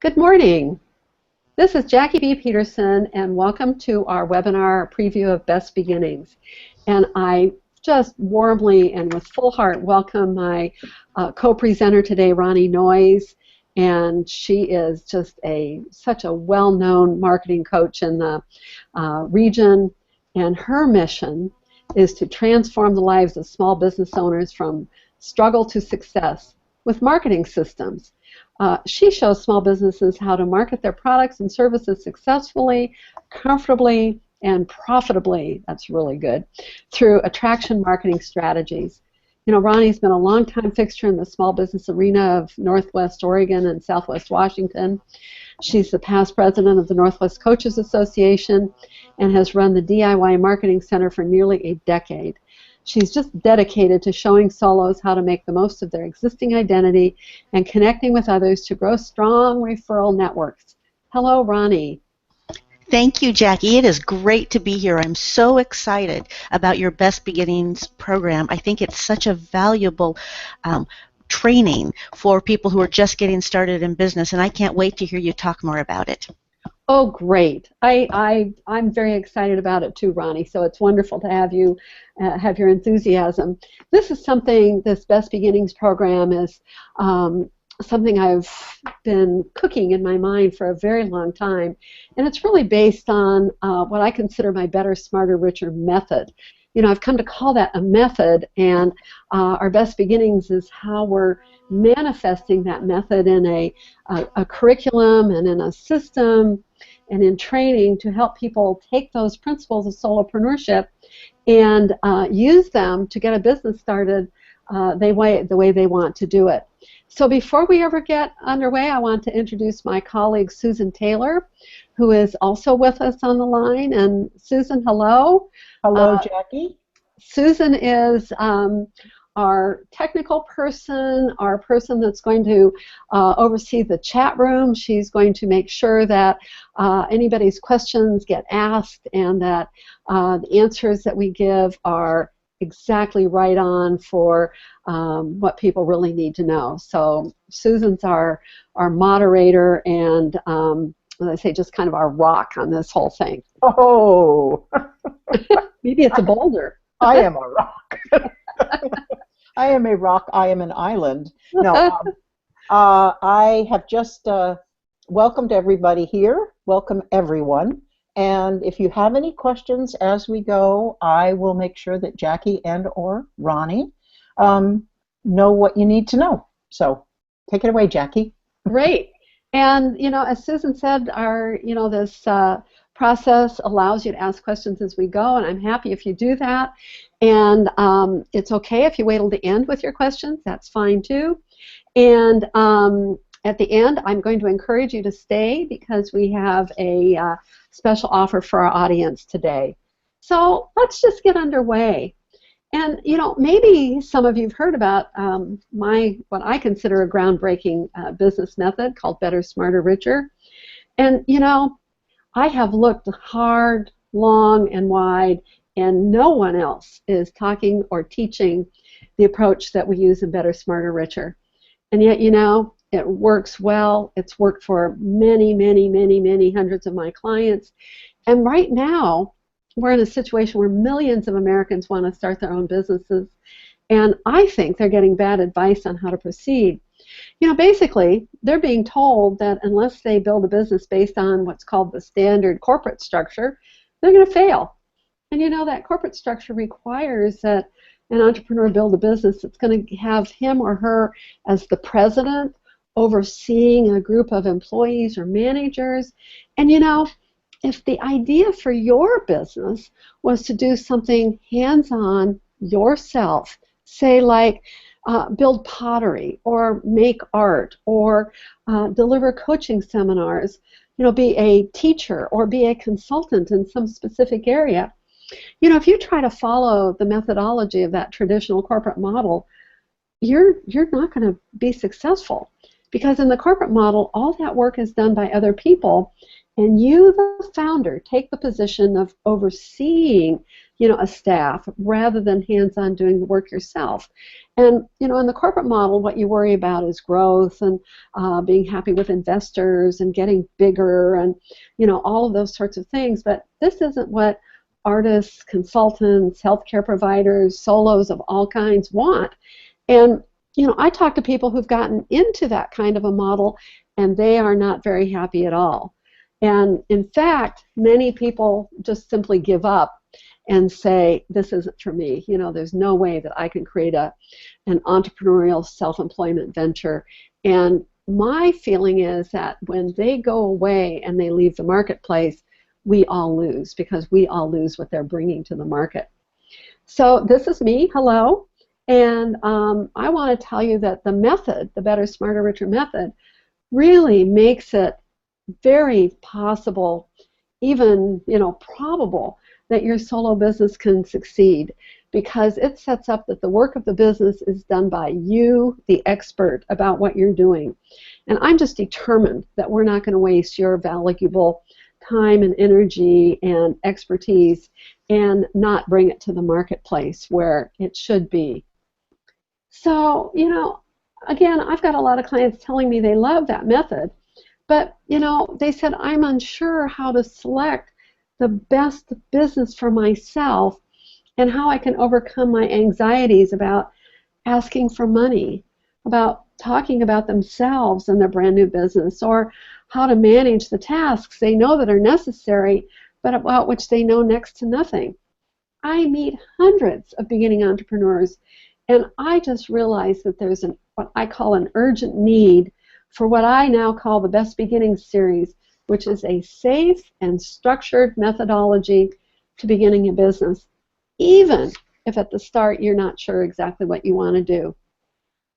Good morning. This is Jackie B. Peterson, and welcome to our webinar preview of Best Beginnings. And I just warmly and with full heart welcome my co-presenter today, Ronnie Noize. And she is just such a well-known marketing coach in the region. And her mission is to transform the lives of small business owners from struggle to success with marketing systems. She shows small businesses how to market their products and services successfully, comfortably, and profitably, that's really good, through attraction marketing strategies. You know, Ronnie's been a long-time fixture in the small business arena of Northwest Oregon and Southwest Washington. She's the past president of the Northwest Coaches Association and has run the DIY Marketing Center for nearly a decade. She's just dedicated to showing solos how to make the most of their existing identity and connecting with others to grow strong referral networks. Hello, Ronnie. Thank you, Jackie. It is great to be here. I'm so excited about your Best Beginnings program. I think it's such a valuable training for people who are just getting started in business, and I can't wait to hear you talk more about it. Oh, great. I'm very excited about it too, Ronnie, so it's wonderful to have you have your enthusiasm. This is something, this Best Beginnings program is something I've been cooking in my mind for a very long time, and it's really based on what I consider my Better, Smarter, Richer method. You know, I've come to call that a method, and our Best Beginnings is how we're manifesting that method in a curriculum and in a system and in training to help people take those principles of solopreneurship and use them to get a business started the way they want to do it. So before we ever get underway, I want to introduce my colleague Susan Taylor, who is also with us on the line. And Susan, hello. Hello, Jackie. Susan is our technical person, our person that's going to oversee the chat room. She's going to make sure that anybody's questions get asked and that the answers that we give are exactly right on for what people really need to know. So Susan's our moderator and, as I say, just kind of our rock on this whole thing. Oh! Maybe it's a boulder. I am a rock. I am a rock. I am an island. No, I have just welcomed everybody here. Welcome, everyone. And if you have any questions as we go, I will make sure that Jackie and or Ronnie know what you need to know. So take it away, Jackie. Great. And, you know, as Susan said, this process allows you to ask questions as we go, and I'm happy if you do that. And it's okay if you wait till the end with your questions. That's fine, too. And at the end, I'm going to encourage you to stay because we have a special offer for our audience today. So let's just get underway. And, you know, maybe some of you have heard about what I consider a groundbreaking business method called Better, Smarter, Richer. And, you know, I have looked hard, long, and wide, and no one else is talking or teaching the approach that we use in Better, Smarter, Richer. And yet, you know, it works well. It's worked for many, many, many, many hundreds of my clients. And right now, we're in a situation where millions of Americans want to start their own businesses. And I think they're getting bad advice on how to proceed. You know, basically, they're being told that unless they build a business based on what's called the standard corporate structure, they're going to fail. And you know, that corporate structure requires that an entrepreneur build a business that's going to have him or her as the president, overseeing a group of employees or managers. And you know, if the idea for your business was to do something hands-on yourself, say like build pottery or make art or deliver coaching seminars, you know, be a teacher or be a consultant in some specific area, you know, if you try to follow the methodology of that traditional corporate model, you're not going to be successful. Because in the corporate model, all that work is done by other people, and you, the founder, take the position of overseeing, you know, a staff rather than hands-on doing the work yourself. And, in the corporate model, what you worry about is growth and being happy with investors and getting bigger and, all of those sorts of things. But this isn't what artists, consultants, healthcare providers, solos of all kinds want. And, I talk to people who've gotten into that kind of a model, and they are not very happy at all. And in fact, many people just simply give up and say, this isn't for me. There's no way that I can create an entrepreneurial self-employment venture. And my feeling is that when they go away and they leave the marketplace, we all lose, because we all lose what they're bringing to the market. So this is me. Hello. And I want to tell you that the method, the Better, Smarter, Richer method, really makes it very possible, even probable, that your solo business can succeed, because it sets up that the work of the business is done by you, the expert, about what you're doing. And I'm just determined that we're not going to waste your valuable time and energy and expertise and not bring it to the marketplace where it should be. So, again, I've got a lot of clients telling me they love that method, but, they said, I'm unsure how to select the best business for myself and how I can overcome my anxieties about asking for money, about talking about themselves and their brand new business, or how to manage the tasks they know that are necessary, but about which they know next to nothing. I meet hundreds of beginning entrepreneurs, and I just realized that there's what I call an urgent need for what I now call the Best Beginnings series, which is a safe and structured methodology to beginning a business, even if at the start you're not sure exactly what you want to do.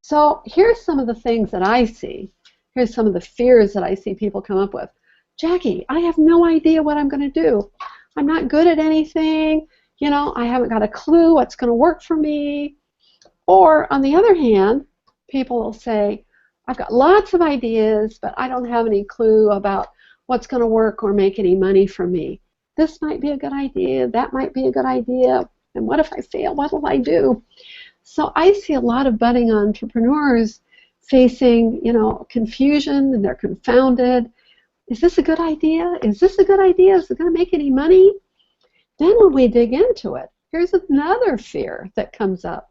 So here's some of the things that I see. Here's some of the fears that I see people come up with. Jackie, I have no idea what I'm going to do. I'm not good at anything. I haven't got a clue what's going to work for me. Or on the other hand, people will say, I've got lots of ideas, but I don't have any clue about what's going to work or make any money for me. This might be a good idea. That might be a good idea. And what if I fail? What will I do? So I see a lot of budding entrepreneurs facing, confusion, and they're confounded. Is this a good idea? Is this a good idea? Is it going to make any money? Then when we dig into it, here's another fear that comes up.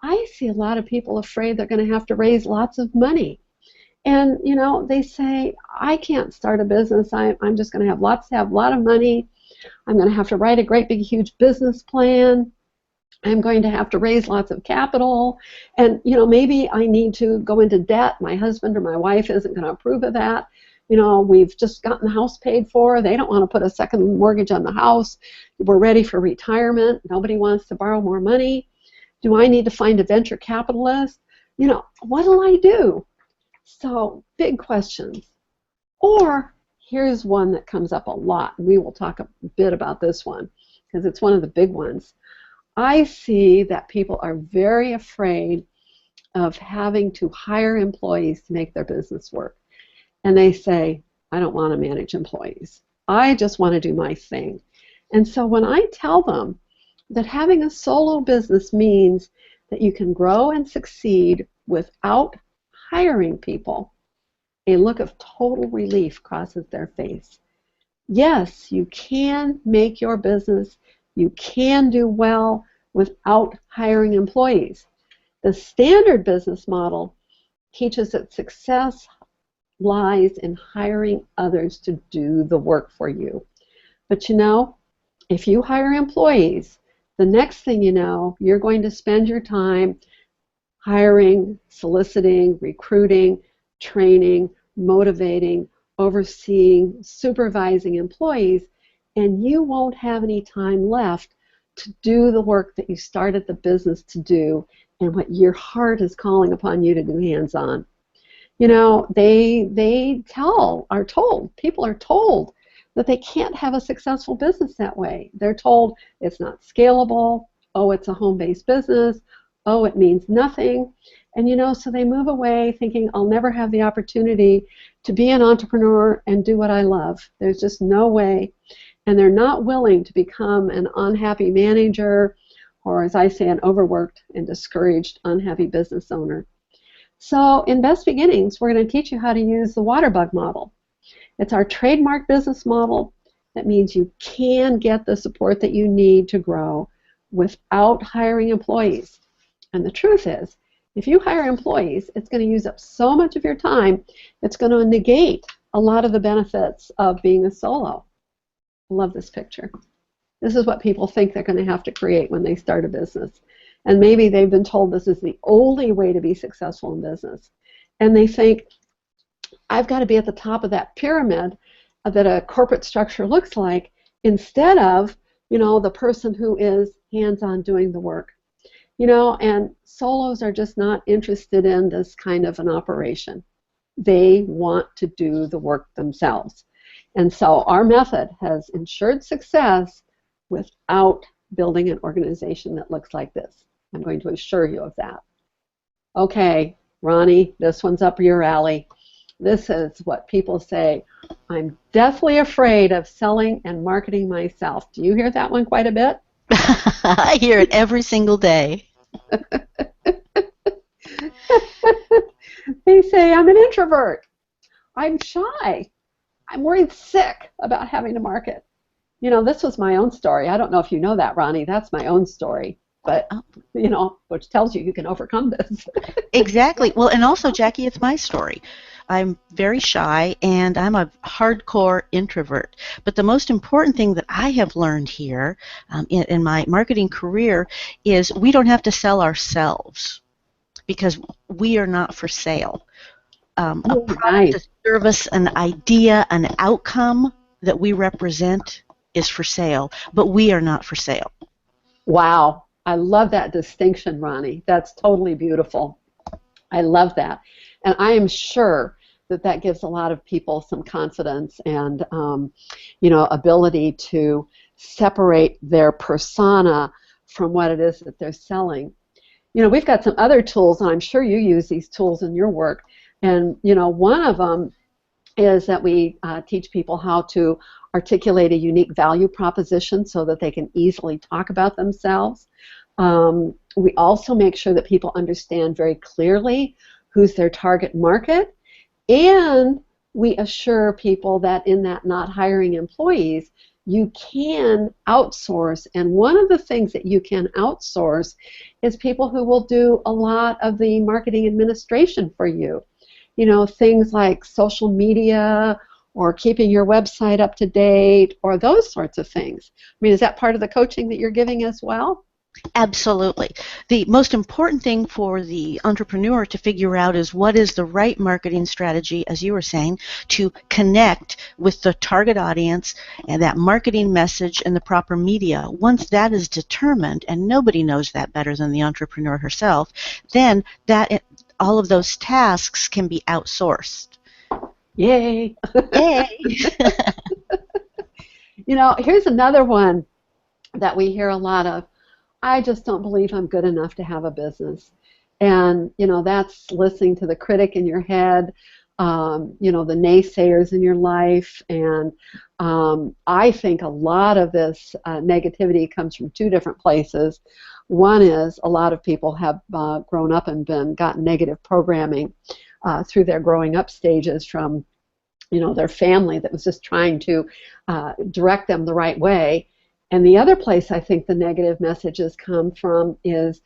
I see a lot of people afraid they're going to have to raise lots of money. And, they say, I can't start a business. I'm just going to have a lot of money. I'm going to have to write a great big huge business plan. I'm going to have to raise lots of capital. And, maybe I need to go into debt. My husband or my wife isn't going to approve of that. We've just gotten the house paid for. They don't want to put a second mortgage on the house. We're ready for retirement. Nobody wants to borrow more money. Do I need to find a venture capitalist? What will I do? So, big questions. Or here's one that comes up a lot. We will talk a bit about this one because it's one of the big ones. I see that people are very afraid of having to hire employees to make their business work. And they say, I don't want to manage employees. I just want to do my thing. And so when I tell them that having a solo business means that you can grow and succeed without hiring people, a look of total relief crosses their face. Yes, you can make your business, you can do well without hiring employees. The standard business model teaches that success lies in hiring others to do the work for you. But if you hire employees, the next thing you know, you're going to spend your time hiring, soliciting, recruiting, training, motivating, overseeing, supervising employees, and you won't have any time left to do the work that you started the business to do and what your heart is calling upon you to do hands-on. People are told that they can't have a successful business that way. They're told it's not scalable, it's a home-based business, it means nothing. And so they move away thinking, I'll never have the opportunity to be an entrepreneur and do what I love. There's just no way. And they're not willing to become an unhappy manager or as I say, an overworked and discouraged, unhappy business owner. So in Best Beginnings, we're going to teach you how to use the water bug model. It's our trademark business model. That means you can get the support that you need to grow without hiring employees. And the truth is, if you hire employees, it's going to use up so much of your time, it's going to negate a lot of the benefits of being a solo. I love this picture. This is what people think they're going to have to create when they start a business. And maybe they've been told this is the only way to be successful in business. And they think, I've got to be at the top of that pyramid that a corporate structure looks like, instead of, the person who is hands-on doing the work. And solos are just not interested in this kind of an operation. They want to do the work themselves. And so our method has ensured success without building an organization that looks like this. I'm going to assure you of that. Okay, Ronnie, this one's up your alley. This is what people say, I'm deathly afraid of selling and marketing myself. Do you hear that one quite a bit? I hear it every single day. They say, I'm an introvert. I'm shy. I'm worried sick about having to market. This was my own story. I don't know if you know that, Ronnie. That's my own story. But, which tells you can overcome this. Exactly. Well, and also, Jackie, it's my story. I'm very shy, and I'm a hardcore introvert. But the most important thing that I have learned here in my marketing career is we don't have to sell ourselves, because we are not for sale. A product, a service, an idea, an outcome that we represent is for sale, but we are not for sale. Wow. I love that distinction, Ronnie. That's totally beautiful. I love that. And I am sure that that gives a lot of people some confidence and, ability to separate their persona from what it is that they're selling. We've got some other tools, and I'm sure you use these tools in your work. And, one of them is that we teach people how to articulate a unique value proposition so that they can easily talk about themselves. We also make sure that people understand very clearly who's their target market, and we assure people that in that not hiring employees, you can outsource. And one of the things that you can outsource is people who will do a lot of the marketing administration for you. Things like social media or keeping your website up to date or those sorts of things. I mean, is that part of the coaching that you're giving as well? Absolutely. The most important thing for the entrepreneur to figure out is what is the right marketing strategy, as you were saying, to connect with the target audience and that marketing message and the proper media. Once that is determined, and nobody knows that better than the entrepreneur herself, then all of those tasks can be outsourced. Yay! Yay! Here's another one that we hear a lot of. I just don't believe I'm good enough to have a business. And, that's listening to the critic in your head, the naysayers in your life. And I think a lot of this negativity comes from two different places. One is a lot of people have grown up and gotten negative programming through their growing up stages from, their family that was just trying to direct them the right way. And the other place I think the negative messages come from is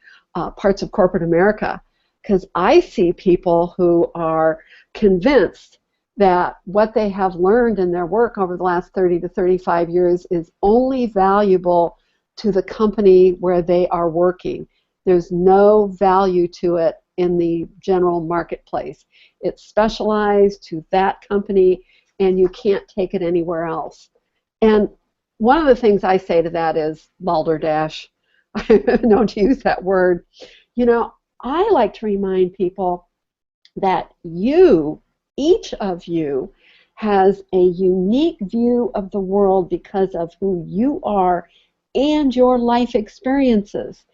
parts of corporate America, because I see people who are convinced that what they have learned in their work over the last 30 to 35 years is only valuable to the company where they are working. There's no value to it in the general marketplace. It's specialized to that company, and you can't take it anywhere else. And one of the things I say to that is balderdash. I've known to use that word. I like to remind people that each of you, has a unique view of the world because of who you are and your life experiences.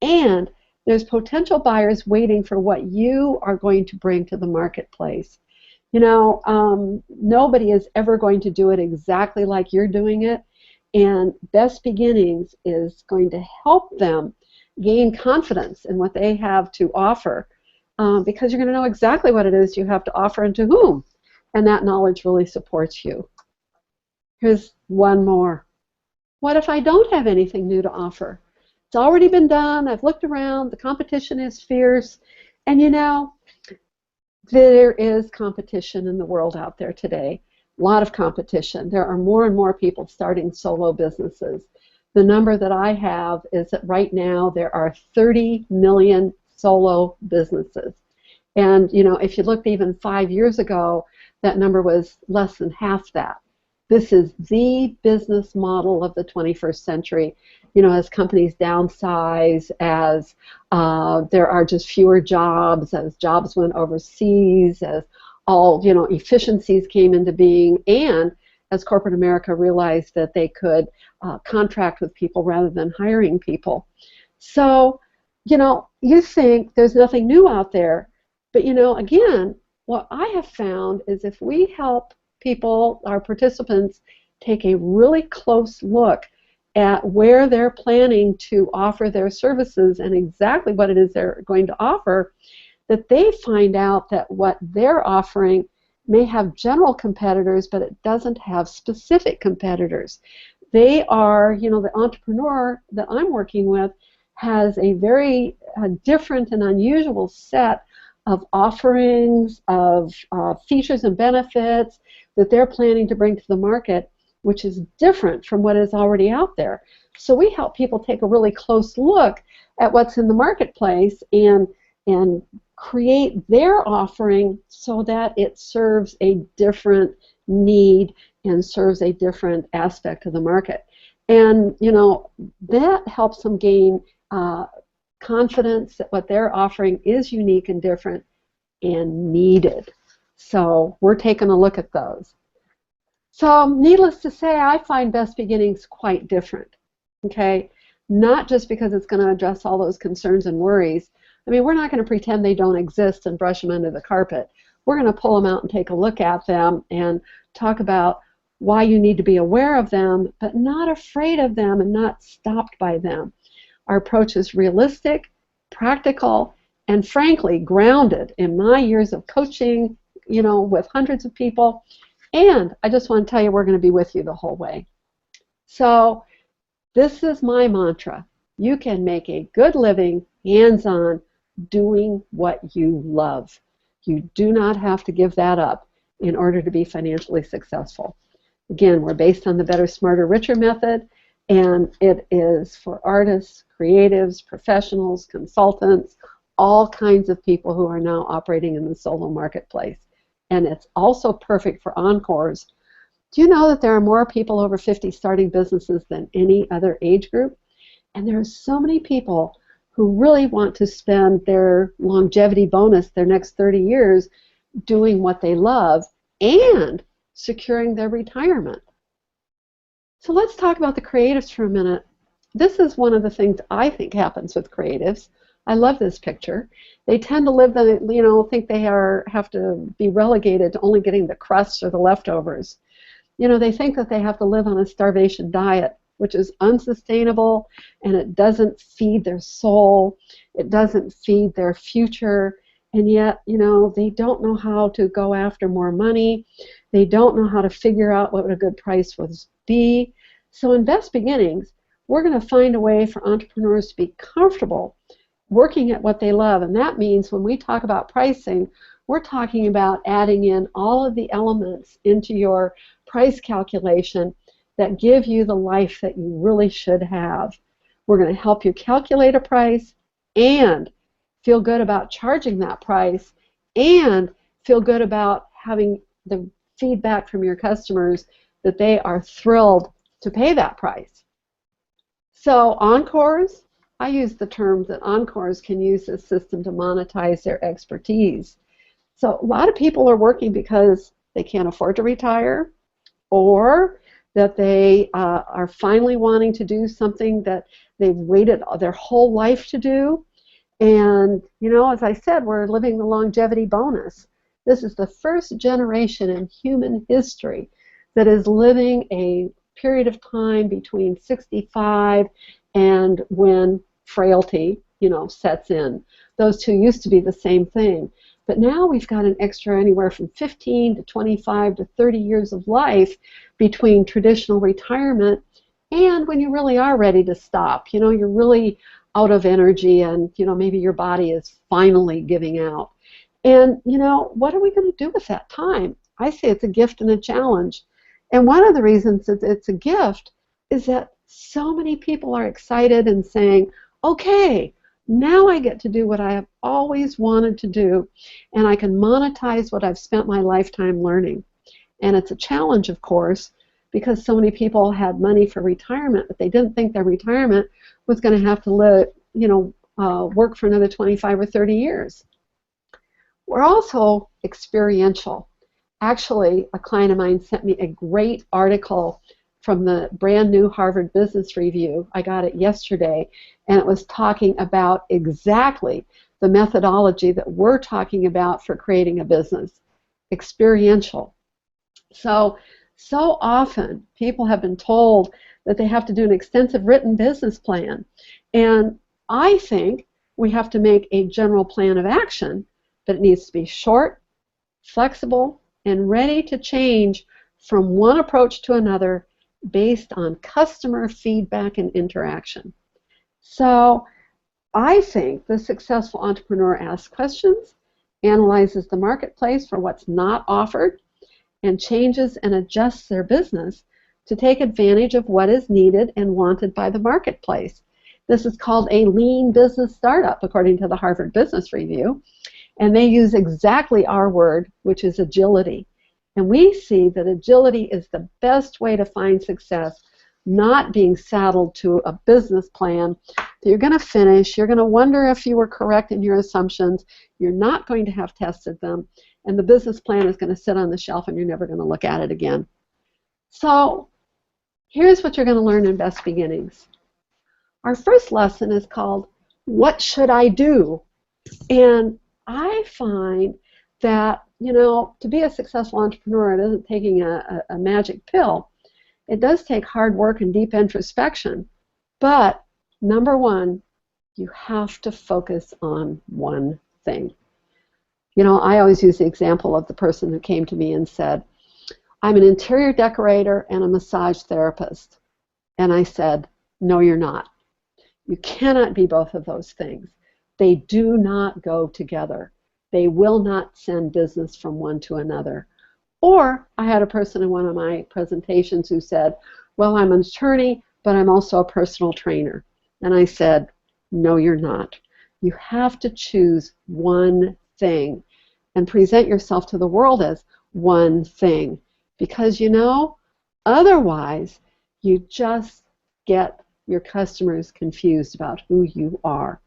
And there's potential buyers waiting for what you are going to bring to the marketplace. Nobody is ever going to do it exactly like you're doing it. And Best Beginnings is going to help them gain confidence in what they have to offer, because you're going to know exactly what it is you have to offer and to whom, and that knowledge really supports you. Here's one more. What if I don't have anything new to offer? It's already been done. I've looked around. The competition is fierce. And you know, there is competition in the world out there today. A lot of competition. There are more and more people starting solo businesses. The number that I have is that right now there are 30 million solo businesses. And you know, if you looked even 5 years ago, that number was less than half that. This is the business model of the 21st century. You know, as companies downsize, as there are just fewer jobs, as jobs went overseas, as all, you know, efficiencies came into being, and as corporate America realized that they could contract with people rather than hiring people. So, you know, you think there's nothing new out there, but you know, again, what I have found is if we help people, our participants, take a really close look at where they're planning to offer their services and exactly what it is they're going to offer, that they find out that what they're offering may have general competitors, but it doesn't have specific competitors. They are, you know, the entrepreneur that I'm working with has a very different and unusual set of offerings, of features and benefits that they're planning to bring to the market, which is different from what is already out there. So we help people take a really close look at what's in the marketplace and create their offering so that it serves a different need and serves a different aspect of the market. And you know, that helps them gain confidence that what they're offering is unique and different and needed. So we're taking a look at those. So needless to say, I find Best Beginnings quite different, okay? Not just because it's going to address all those concerns and worries. I mean, we're not going to pretend they don't exist and brush them under the carpet. We're going to pull them out and take a look at them and talk about why you need to be aware of them, but not afraid of them and not stopped by them. Our approach is realistic, practical, and frankly grounded in my years of coaching, you know, with hundreds of people. And I just want to tell you, we're going to be with you the whole way. So this is my mantra. You can make a good living, hands-on, doing what you love. You do not have to give that up in order to be financially successful. Again, we're based on the Better, Smarter, Richer method, and it is for artists, creatives, professionals, consultants, all kinds of people who are now operating in the solo marketplace. And it's also perfect for encores. Do you know that there are more people over 50 starting businesses than any other age group? And there are so many people who really want to spend their longevity bonus, their next 30 years, doing what they love and securing their retirement. So let's talk about the creatives for a minute. This is one of the things I think happens with creatives. I love this picture. They tend to live the, you know, think they have to be relegated to only getting the crusts or the leftovers. You know, they think that they have to live on a starvation diet, which is unsustainable, and it doesn't feed their soul. It doesn't feed their future. And yet, you know, they don't know how to go after more money. They don't know how to figure out what a good price would be. So in Best Beginnings, we're going to find a way for entrepreneurs to be comfortable working at what they love. And that means when we talk about pricing, we're talking about adding in all of the elements into your price calculation that give you the life that you really should have. We're going to help you calculate a price and feel good about charging that price and feel good about having the feedback from your customers that they are thrilled to pay that price. So encores, I use the term that encores can use this system to monetize their expertise. So a lot of people are working because they can't afford to retire, or that they are finally wanting to do something that they've waited their whole life to do. And, you know, as I said, we're living the longevity bonus. This is the first generation in human history that is living a period of time between 65 and when frailty, sets in. Those two used to be the same thing. But now we've got an extra anywhere from 15 to 25 to 30 years of life between traditional retirement and when you really are ready to stop. You're really out of energy and, maybe your body is finally giving out. And, what are we going to do with that time? I say it's a gift and a challenge. And one of the reasons that it's a gift is that so many people are excited and saying, okay, now I get to do what I have always wanted to do, and I can monetize what I've spent my lifetime learning. And it's a challenge, of course, because so many people had money for retirement, but they didn't think their retirement was going to have to work for another 25 or 30 years. We're also experiential. Actually, a client of mine sent me a great article from the brand new Harvard Business Review. I got it yesterday, and it was talking about exactly the methodology that we're talking about for creating a business, experiential. So often people have been told that they have to do an extensive written business plan, and I think we have to make a general plan of action, but it needs to be short, flexible, and ready to change from one approach to another based on customer feedback and interaction. So I think the successful entrepreneur asks questions, analyzes the marketplace for what's not offered, and changes and adjusts their business to take advantage of what is needed and wanted by the marketplace. This is called a lean business startup, according to the Harvard Business Review, and they use exactly our word, which is agility. And we see that agility is the best way to find success, not being saddled to a business plan that you're going to finish. You're going to wonder if you were correct in your assumptions. You're not going to have tested them. And the business plan is going to sit on the shelf and you're never going to look at it again. So here's what you're going to learn in Best Beginnings. Our first lesson is called, What Should I Do? And I find that, to be a successful entrepreneur, it isn't taking a magic pill. It does take hard work and deep introspection. But number one, you have to focus on one thing. I always use the example of the person who came to me and said, I'm an interior decorator and a massage therapist. And I said, no, you're not. You cannot be both of those things. They do not go together. They will not send business from one to another. Or I had a person in one of my presentations who said, well, I'm an attorney, but I'm also a personal trainer. And I said, no, you're not. You have to choose one thing and present yourself to the world as one thing. Because, otherwise you just get your customers confused about who you are.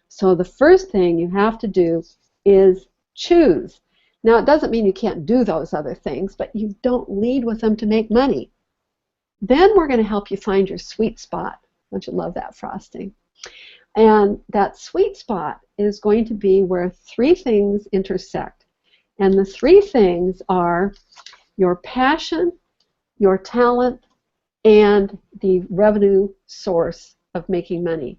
So the first thing you have to do is choose. Now, it doesn't mean you can't do those other things, but you don't lead with them to make money. Then we're going to help you find your sweet spot. Don't you love that frosting? And that sweet spot is going to be where three things intersect. And the three things are your passion, your talent, and the revenue source of making money.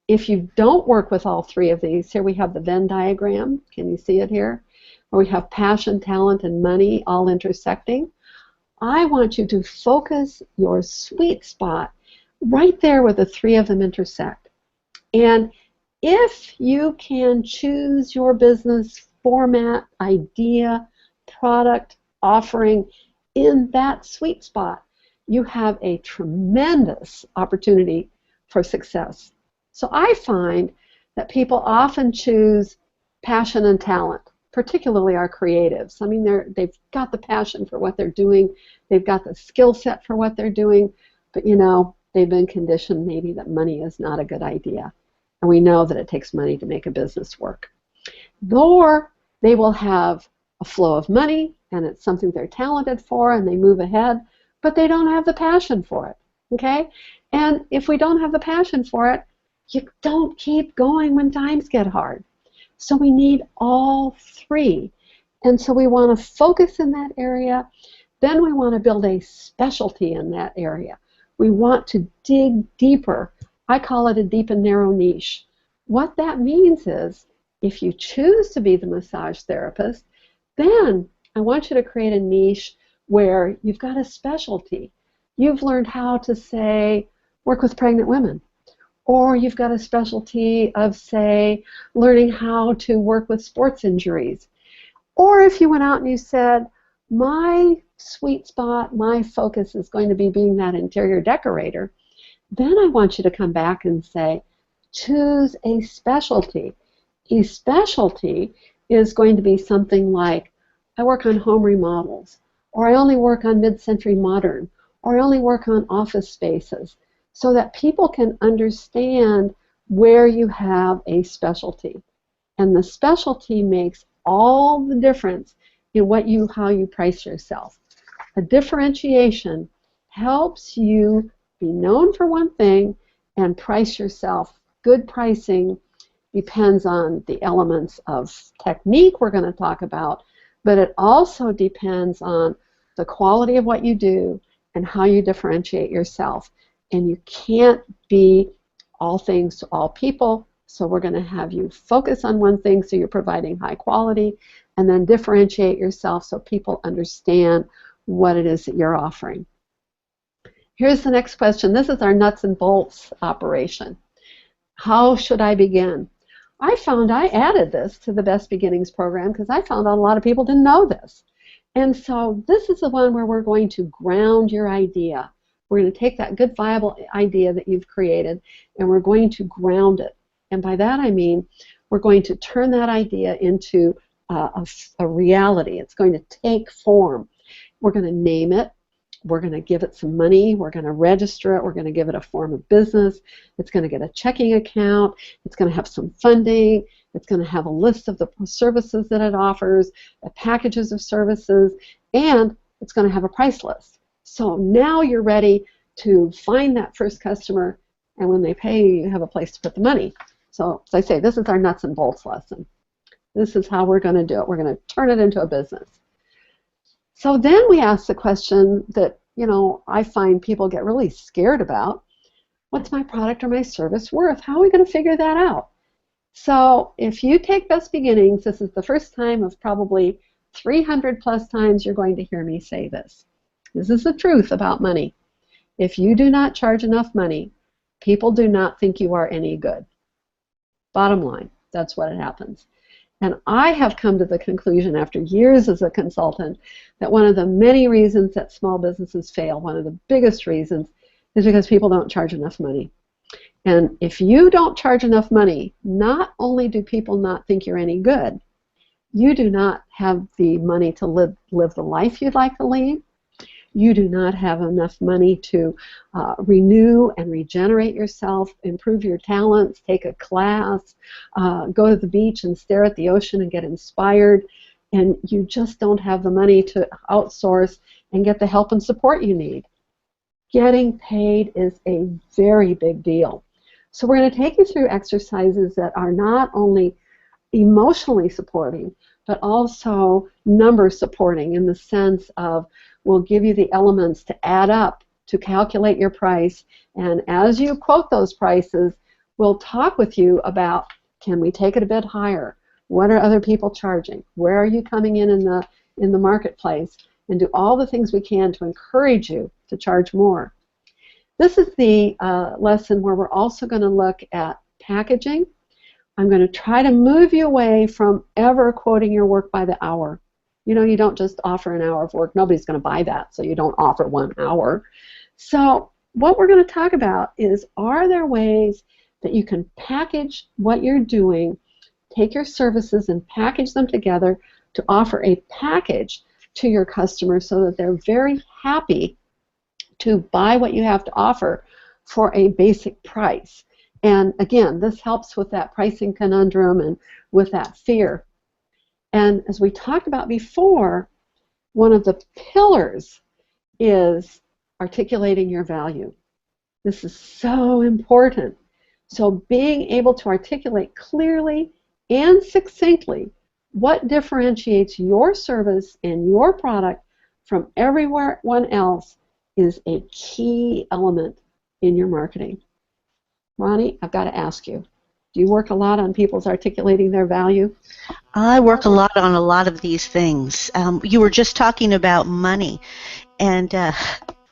If you don't work with all three of these, here we have the Venn diagram. Can you see it here? Where we have passion, talent, and money all intersecting. I want you to focus your sweet spot right there where the three of them intersect. And if you can choose your business format, idea, product, offering in that sweet spot, you have a tremendous opportunity for success. So I find that people often choose passion and talent, particularly our creatives. I mean, they've got the passion for what they're doing, they've got the skill set for what they're doing, but they've been conditioned maybe that money is not a good idea. And we know that it takes money to make a business work. Or they will have a flow of money, and it's something they're talented for, and they move ahead, but they don't have the passion for it, okay? And if we don't have the passion for it, you don't keep going when times get hard. So we need all three. And so we want to focus in that area. Then we want to build a specialty in that area. We want to dig deeper I call it a deep and narrow niche. What that means is if you choose to be the massage therapist, then I want you to create a niche where you've got a specialty. You've learned how to, say, work with pregnant women. Or you've got a specialty of, say, learning how to work with sports injuries. Or if you went out and you said, my sweet spot, my focus is going to be being that interior decorator, then I want you to come back and say, choose a specialty. A specialty is going to be something like, I work on home remodels, or I only work on mid-century modern, or I only work on office spaces, so that people can understand where you have a specialty. And the specialty makes all the difference in how you price yourself. A differentiation helps you be known for one thing and price yourself. Good pricing depends on the elements of technique we're going to talk about, but it also depends on the quality of what you do and how you differentiate yourself. And you can't be all things to all people, so we're going to have you focus on one thing so you're providing high quality, and then differentiate yourself so people understand what it is that you're offering. Here's the next question. This is our nuts and bolts operation. How should I begin? I found I added this to the Best Beginnings program because I found out a lot of people didn't know this. And so this is the one where we're going to ground your idea. We're going to take that good, viable idea that you've created, and we're going to ground it. And by that I mean we're going to turn that idea into a reality. It's going to take form. We're going to name it. We're going to give it some money. We're going to register it. We're going to give it a form of business. It's going to get a checking account. It's going to have some funding. It's going to have a list of the services that it offers, the packages of services, and it's going to have a price list. So now you're ready to find that first customer, and when they pay you, you have a place to put the money. So as I say, this is our nuts and bolts lesson. This is how we're going to do it. We're going to turn it into a business. So then we ask the question that, I find people get really scared about. What's my product or my service worth? How are we going to figure that out? So if you take Best Beginnings, this is the first time of probably 300 plus times you're going to hear me say this. This is the truth about money. If you do not charge enough money, people do not think you are any good. Bottom line, that's what happens. And I have come to the conclusion after years as a consultant that one of the many reasons that small businesses fail, one of the biggest reasons, is because people don't charge enough money. And if you don't charge enough money, not only do people not think you're any good, you do not have the money to live the life you'd like to lead. You do not have enough money to renew and regenerate yourself, improve your talents, take a class, go to the beach and stare at the ocean and get inspired, and you just don't have the money to outsource and get the help and support you need. Getting paid is a very big deal. So we're going to take you through exercises that are not only emotionally supporting, but also number supporting in the sense of we'll give you the elements to add up to calculate your price, and as you quote those prices, we'll talk with you about, can we take it a bit higher? What are other people charging? Where are you coming in the marketplace? And do all the things we can to encourage you to charge more. This is the lesson where we're also going to look at packaging. I'm going to try to move you away from ever quoting your work by the hour. You don't just offer an hour of work. Nobody's going to buy that, so you don't offer 1 hour. So what we're going to talk about is, are there ways that you can package what you're doing, take your services and package them together to offer a package to your customers so that they're very happy to buy what you have to offer for a basic price. And again, this helps with that pricing conundrum and with that fear. And as we talked about before, one of the pillars is articulating your value. This is so important. So being able to articulate clearly and succinctly what differentiates your service and your product from everyone else is a key element in your marketing. Ronnie, I've got to ask you, do you work a lot on people's articulating their value? I work a lot on a lot of these things. You were just talking about money, and a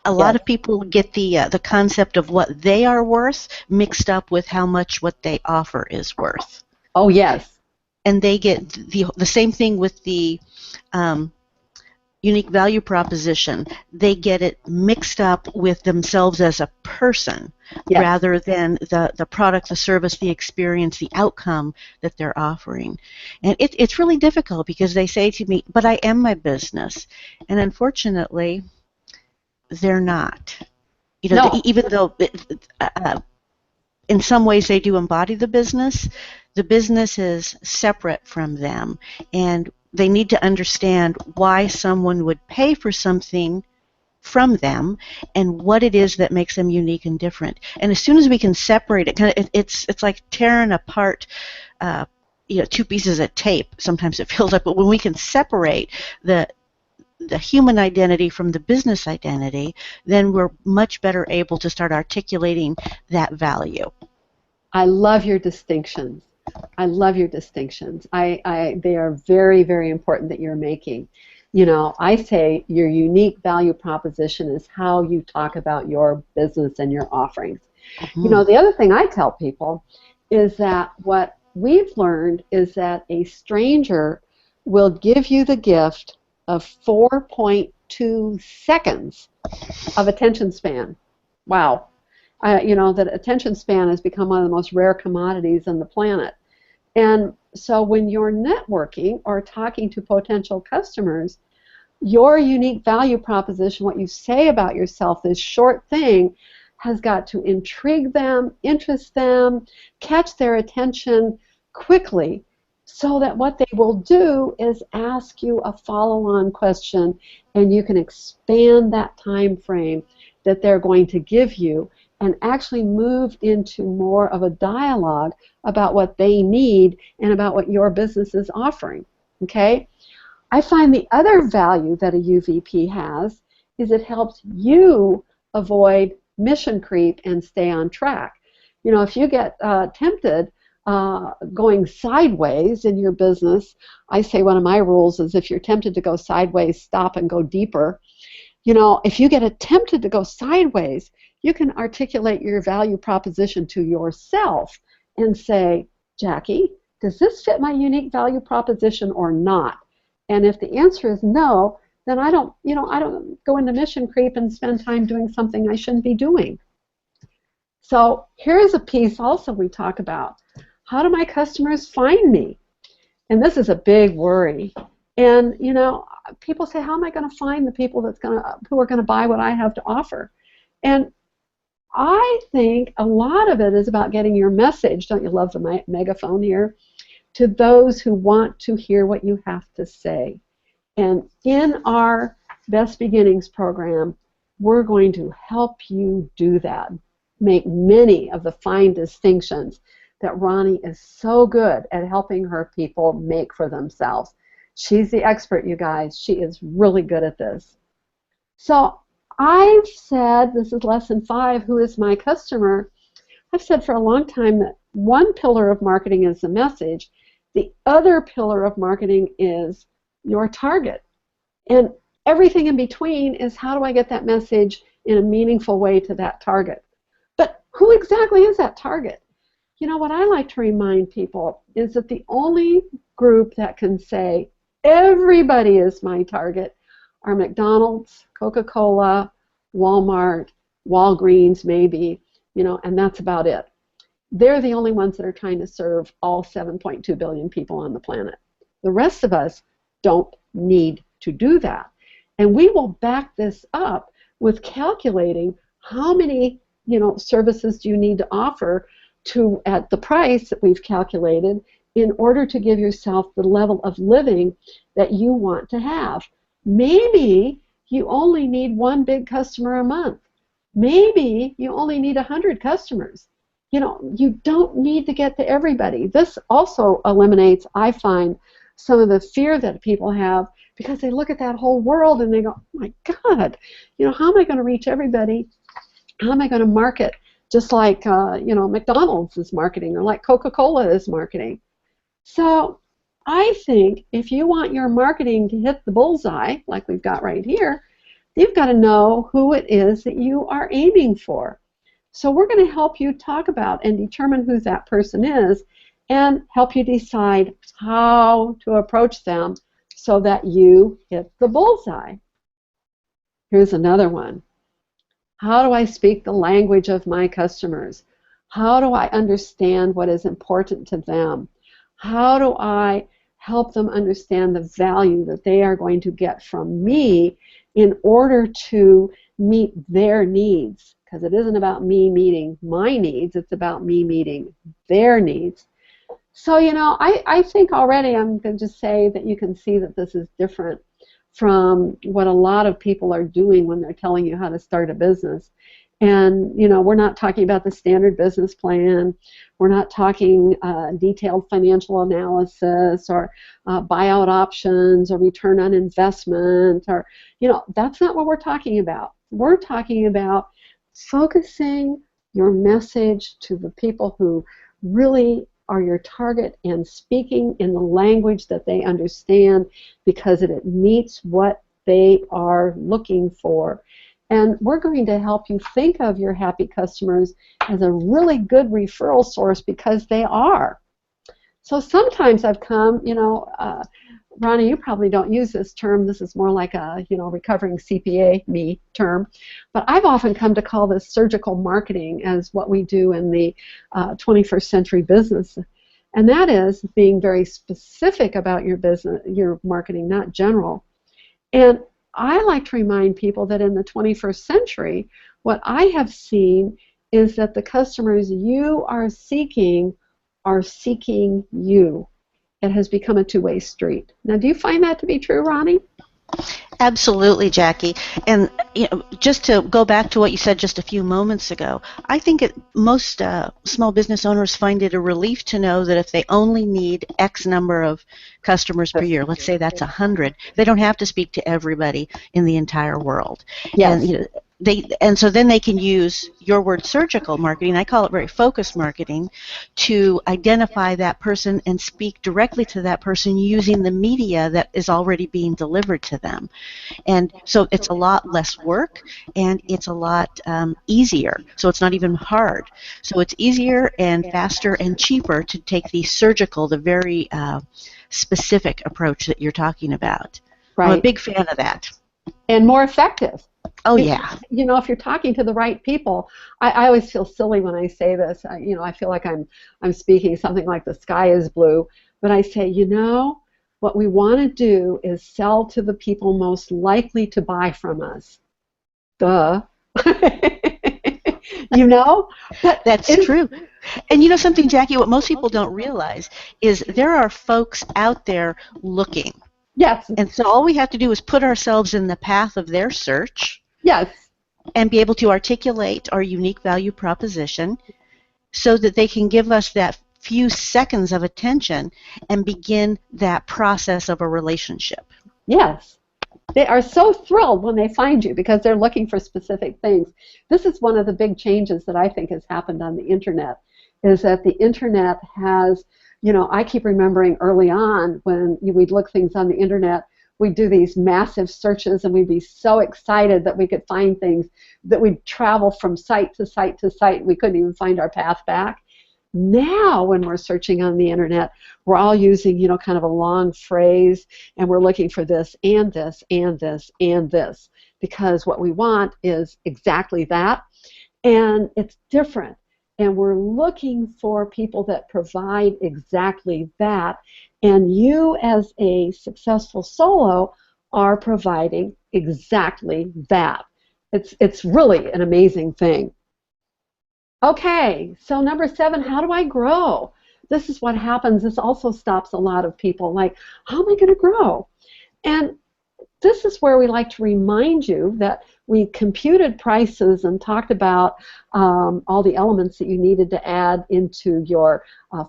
lot Yes. of people get the concept of what they are worth mixed up with how much what they offer is worth, Oh, yes. and they get the same thing with the um, unique value proposition. They get it mixed up with themselves as a person Yes. rather than the product, the service, the experience, the outcome that they're offering. And it's really difficult because they say to me, but I am my business. And unfortunately, they're not. You know, No. even though in some ways they do embody the business is separate from them. And they need to understand why someone would pay for something from them and what it is that makes them unique and different. And as soon as we can separate it, it's like tearing apart two pieces of tape. Sometimes it feels like, but when we can separate the human identity from the business identity, then we're much better able to start articulating that value. I love your distinctions. I love your distinctions. They are very, very important that you're making. You know, I say your unique value proposition is how you talk about your business and your offerings. You know, the other thing I tell people is that what we've learned is that a stranger will give you the gift of 4.2 seconds of attention span. Wow. You know, that attention span has become one of the most rare commodities on the planet. And so when you're networking or talking to potential customers, your unique value proposition, what you say about yourself, this short thing, has got to intrigue them, interest them, catch their attention quickly, so that what they will do is ask you a follow-on question, and you can expand that time frame that they're going to give you and actually move into more of a dialogue about what they need and about what your business is offering. Okay? I find the other value that a UVP has is it helps you avoid mission creep and stay on track. You know, if you get tempted going sideways in your business, I say one of my rules is if you're tempted to go sideways, stop and go deeper. You know, if you get tempted to go sideways, you can articulate your value proposition to yourself and say, Jackie, does this fit my unique value proposition or not? And if the answer is no, then I don't go into mission creep and spend time doing something I shouldn't be doing. So here's a piece also we talk about. How do my customers find me? And this is a big worry. And you know, people say, how am I going to find the people who are going to buy what I have to offer? And I think a lot of it is about getting your message, don't you love the megaphone here, to those who want to hear what you have to say. And in our Best Beginnings program, we're going to help you do that, make many of the fine distinctions that Ronnie is so good at helping her people make for themselves. She's the expert, you guys. She is really good at this. So I've said, this is lesson 5, who is my customer? I've said for a long time that one pillar of marketing is the message. The other pillar of marketing is your target. And everything in between is how do I get that message in a meaningful way to that target. But who exactly is that target? You know, what I like to remind people is that the only group that can say everybody is my target are McDonald's, Coca-Cola, Walmart, Walgreens maybe, you know, and that's about it. They're the only ones that are trying to serve all 7.2 billion people on the planet. The rest of us don't need to do that. And we will back this up with calculating how many, you know, services do you need to offer at the price that we've calculated in order to give yourself the level of living that you want to have. Maybe you only need one big customer a month. Maybe you only need 100 customers. You know, you don't need to get to everybody. This also eliminates, I find, some of the fear that people have because they look at that whole world and they go, oh my God, you know, how am I going to reach everybody? How am I going to market just like McDonald's is marketing or like Coca-Cola is marketing. So I think if you want your marketing to hit the bullseye, like we've got right here, you've got to know who it is that you are aiming for. So we're going to help you talk about and determine who that person is and help you decide how to approach them so that you hit the bullseye. Here's another one. How do I speak the language of my customers? How do I understand what is important to them? How do I help them understand the value that they are going to get from me in order to meet their needs? Because it isn't about me meeting my needs, it's about me meeting their needs. So, I think already I'm going to just say that you can see that this is different from what a lot of people are doing when they're telling you how to start a business. And, we're not talking about the standard business plan. We're not talking detailed financial analysis or buyout options or return on investment or, that's not what we're talking about. We're talking about focusing your message to the people who really are your target and speaking in the language that they understand because it meets what they are looking for. And we're going to help you think of your happy customers as a really good referral source because they are. So sometimes I've come, Ronnie, you probably don't use this term. This is more like a, recovering CPA me term. But I've often come to call this surgical marketing as what we do in the 21st century business. And that is being very specific about your business, your marketing, not general. And I like to remind people that in the 21st century, what I have seen is that the customers you are seeking you. It has become a two-way street. Now, do you find that to be true, Ronnie? Absolutely, Jackie. And just to go back to what you said just a few moments ago, I think most small business owners find it a relief to know that if they only need X number of customers per year, let's say that's 100, they don't have to speak to everybody in the entire world. Yes. And so then they can use your word surgical marketing, I call it very focused marketing, to identify that person and speak directly to that person using the media that is already being delivered to them. And so it's a lot less work and it's a lot easier. So it's not even hard. So it's easier and faster and cheaper to take the surgical, the very specific approach that you're talking about. Right. I'm a big fan of that. And more effective. Oh, yeah. If you're talking to the right people, I always feel silly when I say this. I feel like I'm speaking something like the sky is blue. But I say, what we want to do is sell to the people most likely to buy from us. Duh. But that's true. And something, Jackie, what most people don't realize is there are folks out there looking. Yes. And so all we have to do is put ourselves in the path of their search. Yes. And be able to articulate our unique value proposition so that they can give us that few seconds of attention and begin that process of a relationship. Yes. They are so thrilled when they find you because they're looking for specific things. This is one of the big changes that I think has happened on the internet, is that the internet has, I keep remembering early on when we'd look things on the internet, we'd do these massive searches and we'd be so excited that we could find things, that we'd travel from site to site to site and we couldn't even find our path back. Now when we're searching on the internet, we're all using, kind of a long phrase and we're looking for this and this and this and this because what we want is exactly that and it's different. And we're looking for people that provide exactly that. And you, as a successful solo, are providing exactly that. It's really an amazing thing. Okay, so number 7, how do I grow? This is what happens. This also stops a lot of people. Like, how am I going to grow? And this is where we like to remind you that we computed prices and talked about all the elements that you needed to add into your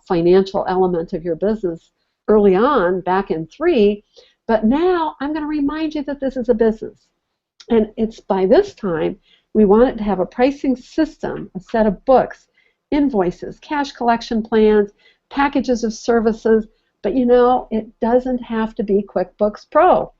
financial element of your business early on, back in 3. But now I'm going to remind you that this is a business. And it's by this time We want it to have a pricing system, a set of books, invoices, cash collection plans, packages of services, but it doesn't have to be QuickBooks Pro.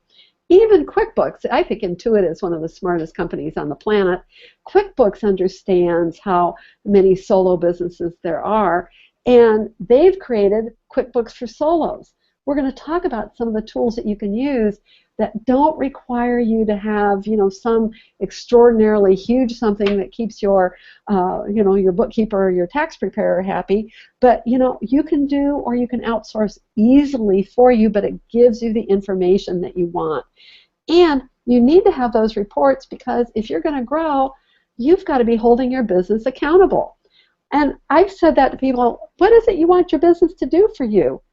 Even QuickBooks, I think Intuit is one of the smartest companies on the planet. QuickBooks understands how many solo businesses there are, and they've created QuickBooks for solos. We're going to talk about some of the tools that you can use that don't require you to have, some extraordinarily huge something that keeps your bookkeeper or your tax preparer happy. But, you can do, or you can outsource easily for you, but it gives you the information that you want. And you need to have those reports, because if you're going to grow, you've got to be holding your business accountable. And I've said that to people, what is it you want your business to do for you?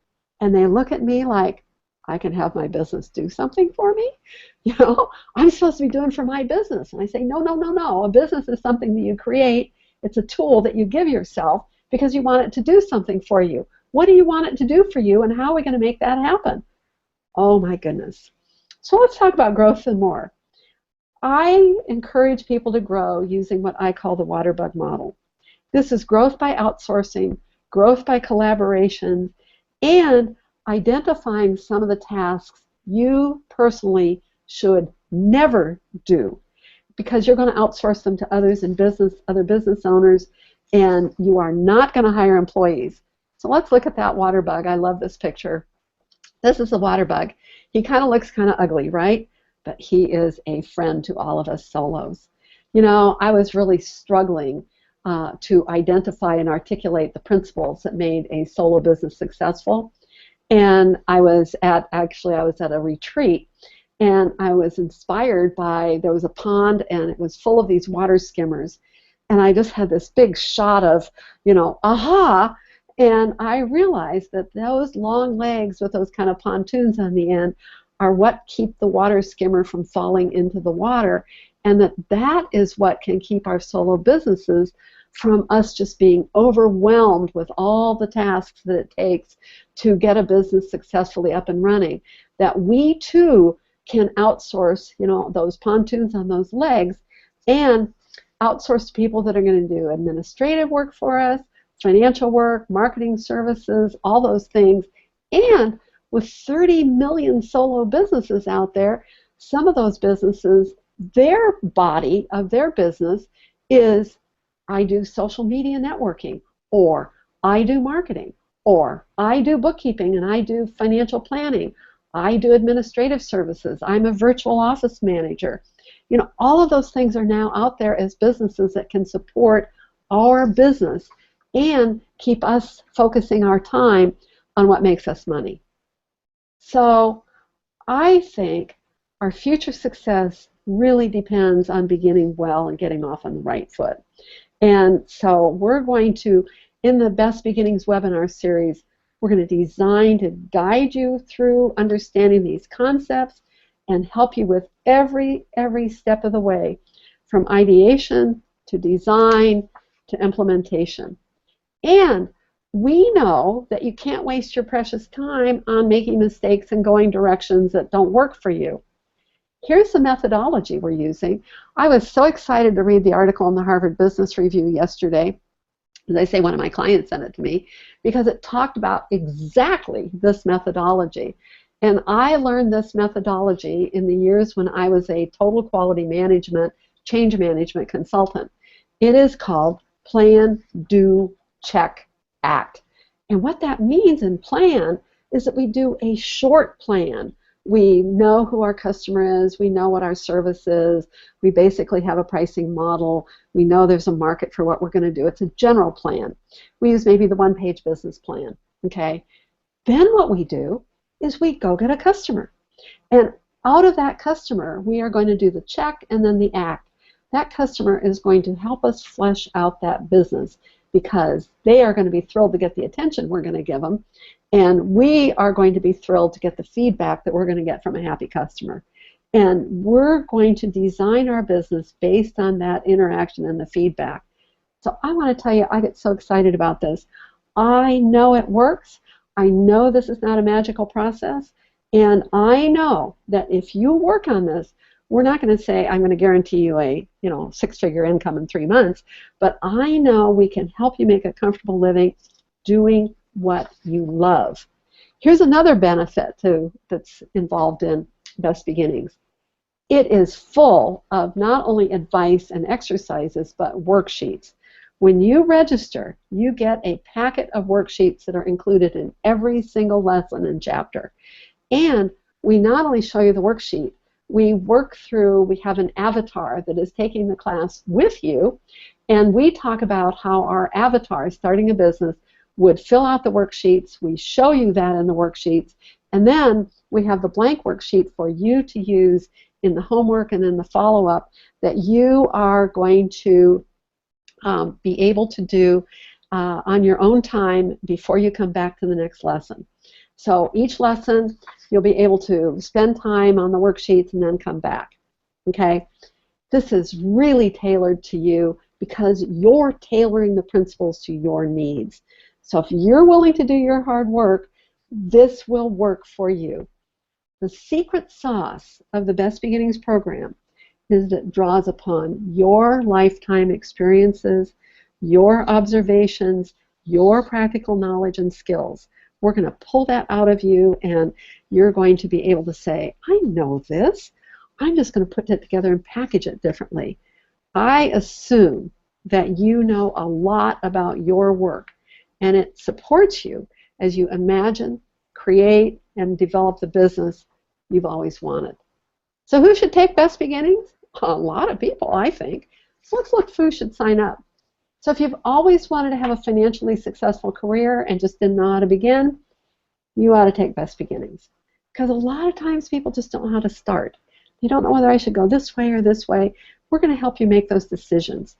And they look at me like, I can have my business do something for me? I'm supposed to be doing for my business. And I say, no, no, no, no. A business is something that you create. It's a tool that you give yourself because you want it to do something for you. What do you want it to do for you, and how are we going to make that happen? Oh, my goodness. So let's talk about growth some more. I encourage people to grow using what I call the water bug model. This is growth by outsourcing, growth by collaboration, and identifying some of the tasks you personally should never do, because you're going to outsource them to others in business, other business owners, and you are not going to hire employees. So let's look at that water bug. I love this picture. This is a water bug. He kind of looks kind of ugly, right? But he is a friend to all of us solos. I was really struggling to identify and articulate the principles that made a solo business successful. And I was at a retreat, and I was inspired by, there was a pond, and it was full of these water skimmers. And I just had this big shot of, aha, and I realized that those long legs with those kind of pontoons on the end are what keep the water skimmer from falling into the water, and that is what can keep our solo businesses from us just being overwhelmed with all the tasks that it takes to get a business successfully up and running. That we too can outsource, those pontoons on those legs, and outsource to people that are going to do administrative work for us, financial work, marketing services, all those things. And with 30 million solo businesses out there, some of those businesses, their body of their business is, I do social media networking, or I do marketing, or I do bookkeeping and I do financial planning, I do administrative services, I'm a virtual office manager. All of those things are now out there as businesses that can support our business and keep us focusing our time on what makes us money. So I think our future success really depends on beginning well and getting off on the right foot. And so we're going to, in the Best Beginnings webinar series, we're going to design to guide you through understanding these concepts and help you with every step of the way, from ideation to design to implementation. And we know that you can't waste your precious time on making mistakes and going directions that don't work for you. Here's the methodology we're using. I was so excited to read the article in the Harvard Business Review yesterday. As I say, one of my clients sent it to me because it talked about exactly this methodology. And I learned this methodology in the years when I was a total quality management, change management consultant. It is called Plan, Do, Check, Act. And what that means in plan is that we do a short plan. We know who our customer is, we know what our service is, we basically have a pricing model, we know there's a market for what we're going to do. It's a general plan. We use maybe the one-page business plan, okay? Then what we do is we go get a customer. And out of that customer, we are going to do the check and then the act. That customer is going to help us flesh out that business because they are going to be thrilled to get the attention we're going to give them. And we are going to be thrilled to get the feedback that we're going to get from a happy customer. And we're going to design our business based on that interaction and the feedback. So I want to tell you, I get so excited about this. I know it works. I know this is not a magical process. And I know that if you work on this, we're not going to say, I'm going to guarantee you a, six-figure income in 3 months, but I know we can help you make a comfortable living doing what you love. Here's another benefit that's involved in Best Beginnings. It is full of not only advice and exercises, but worksheets. When you register, you get a packet of worksheets that are included in every single lesson and chapter. And we not only show you the worksheet, we have an avatar that is taking the class with you, and we talk about how our avatar starting a business would fill out the worksheets. We show you that in the worksheets, and then we have the blank worksheet for you to use in the homework and in the follow-up that you are going to be able to do on your own time before you come back to the next lesson. So each lesson, you'll be able to spend time on the worksheets and then come back. Okay? This is really tailored to you because you're tailoring the principles to your needs. So if you're willing to do your hard work, this will work for you. The secret sauce of the Best Beginnings program is that it draws upon your lifetime experiences, your observations, your practical knowledge and skills. We're going to pull that out of you, and you're going to be able to say, I know this. I'm just going to put it together and package it differently. I assume that you know a lot about your work, and it supports you as you imagine, create, and develop the business you've always wanted. So who should take Best Beginnings? A lot of people, I think. So let's look who should sign up. So if you've always wanted to have a financially successful career and just didn't know how to begin, you ought to take Best Beginnings. Because a lot of times people just don't know how to start. They don't know whether I should go this way or this way. We're going to help you make those decisions.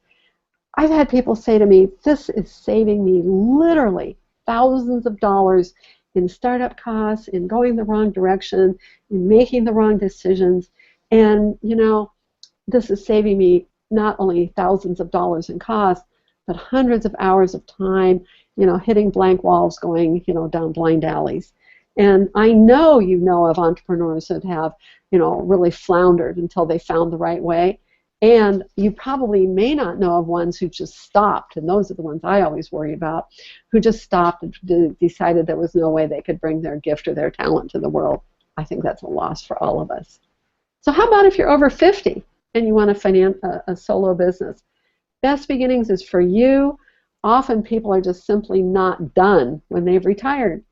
I've had people say to me, this is saving me literally thousands of dollars in startup costs, in going the wrong direction, in making the wrong decisions. And, this is saving me not only thousands of dollars in costs, but hundreds of hours of time, hitting blank walls, going, down blind alleys. And I know you know of entrepreneurs that have, really floundered until they found the right way. And you probably may not know of ones who just stopped, and those are the ones I always worry about, who just stopped and decided there was no way they could bring their gift or their talent to the world. I think that's a loss for all of us. So how about if you're over 50 and you want to finance a solo business? Best Beginnings is for you. Often people are just simply not done when they've retired.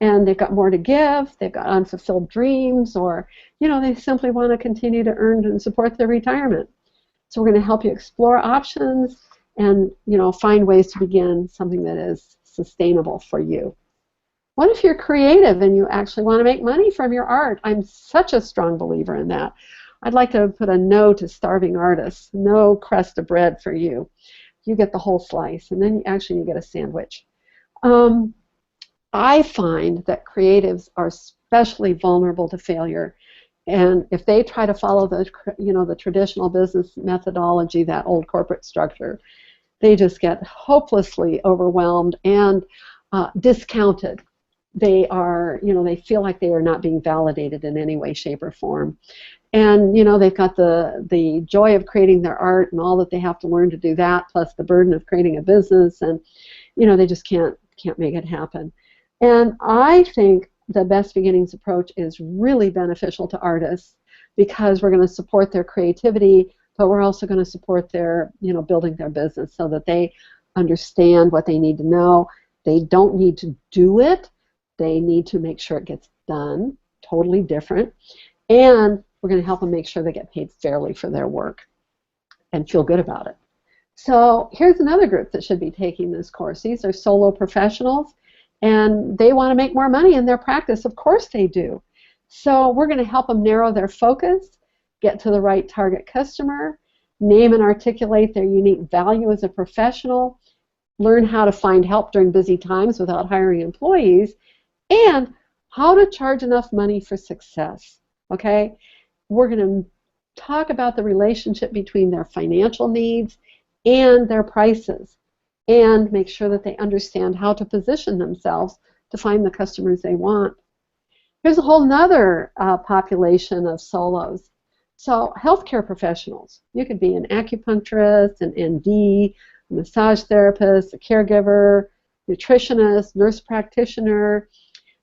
And they've got more to give, they've got unfulfilled dreams, or they simply want to continue to earn and support their retirement. So we're going to help you explore options and find ways to begin something that is sustainable for you. What if you're creative and you actually want to make money from your art? I'm such a strong believer in that. I'd like to put a no to starving artists. No crust of bread for you. You get the whole slice, and then you get a sandwich. I find that creatives are especially vulnerable to failure, and if they try to follow the traditional business methodology, that old corporate structure, they just get hopelessly overwhelmed and discounted. They feel like they are not being validated in any way, shape, or form. And they've got the joy of creating their art and all that they have to learn to do that, plus the burden of creating a business, and they just can't make it happen. And I think the Best Beginnings approach is really beneficial to artists because we're going to support their creativity, but we're also going to support their building their business so that they understand what they need to know. They don't need to do it. They need to make sure it gets done. Totally different. And we're going to help them make sure they get paid fairly for their work and feel good about it. So here's another group that should be taking this course. These are solo professionals, and they want to make more money in their practice. Of course they do. So we're going to help them narrow their focus, get to the right target customer, name and articulate their unique value as a professional, learn how to find help during busy times without hiring employees, and how to charge enough money for success. Okay? We're going to talk about the relationship between their financial needs and their prices, and make sure that they understand how to position themselves to find the customers they want. Here's a whole nother population of solos. So healthcare professionals, you could be an acupuncturist, an ND, a massage therapist, a caregiver, nutritionist, nurse practitioner.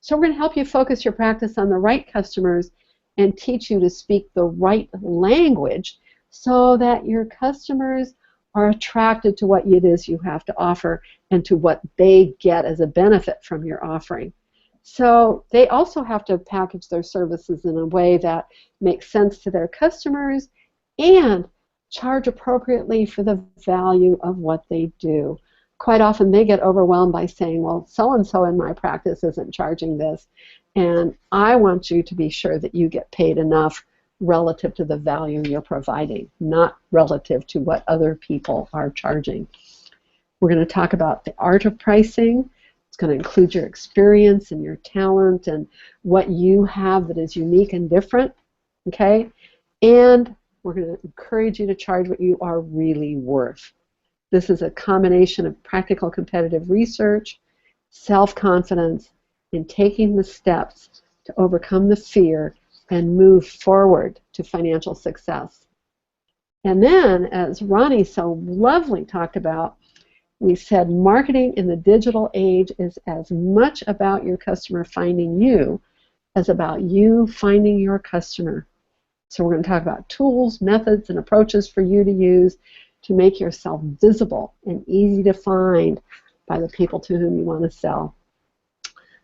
So we're going to help you focus your practice on the right customers and teach you to speak the right language so that your customers are attracted to what it is you have to offer and to what they get as a benefit from your offering. So they also have to package their services in a way that makes sense to their customers and charge appropriately for the value of what they do. Quite often they get overwhelmed by saying, well, so-and-so in my practice isn't charging this, and I want you to be sure that you get paid enough relative to the value you're providing, not relative to what other people are charging. We're going to talk about the art of pricing. It's going to include your experience and your talent and what you have that is unique and different, okay? And we're going to encourage you to charge what you are really worth. This is a combination of practical competitive research, self-confidence, and taking the steps to overcome the fear and move forward to financial success. And then, as Ronnie so lovely talked about, we said marketing in the digital age is as much about your customer finding you as about you finding your customer. So we're going to talk about tools, methods, and approaches for you to use to make yourself visible and easy to find by the people to whom you want to sell.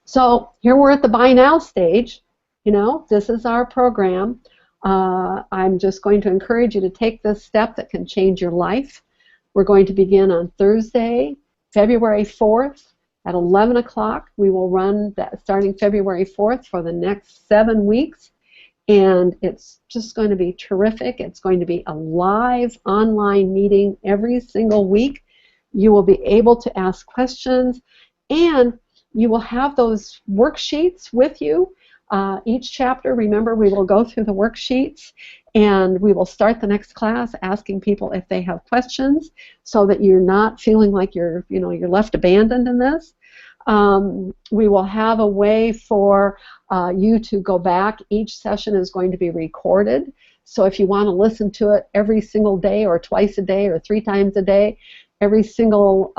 So here we're at the buy now stage. You know, this is our program. I'm just going to encourage you to take this step that can change your life. We're going to begin on Thursday, February 4th at 11 o'clock. We will run that starting February 4th for the next 7 weeks. And it's just going to be terrific. It's going to be a live online meeting every single week. You will be able to ask questions, and you will have those worksheets with you. Each chapter, remember, we will go through the worksheets, and we will start the next class asking people if they have questions so that you're not feeling like you're left abandoned in this. We will have a way for you to go back. Each session is going to be recorded. So if you want to listen to it every single day or twice a day or 3 times a day, every single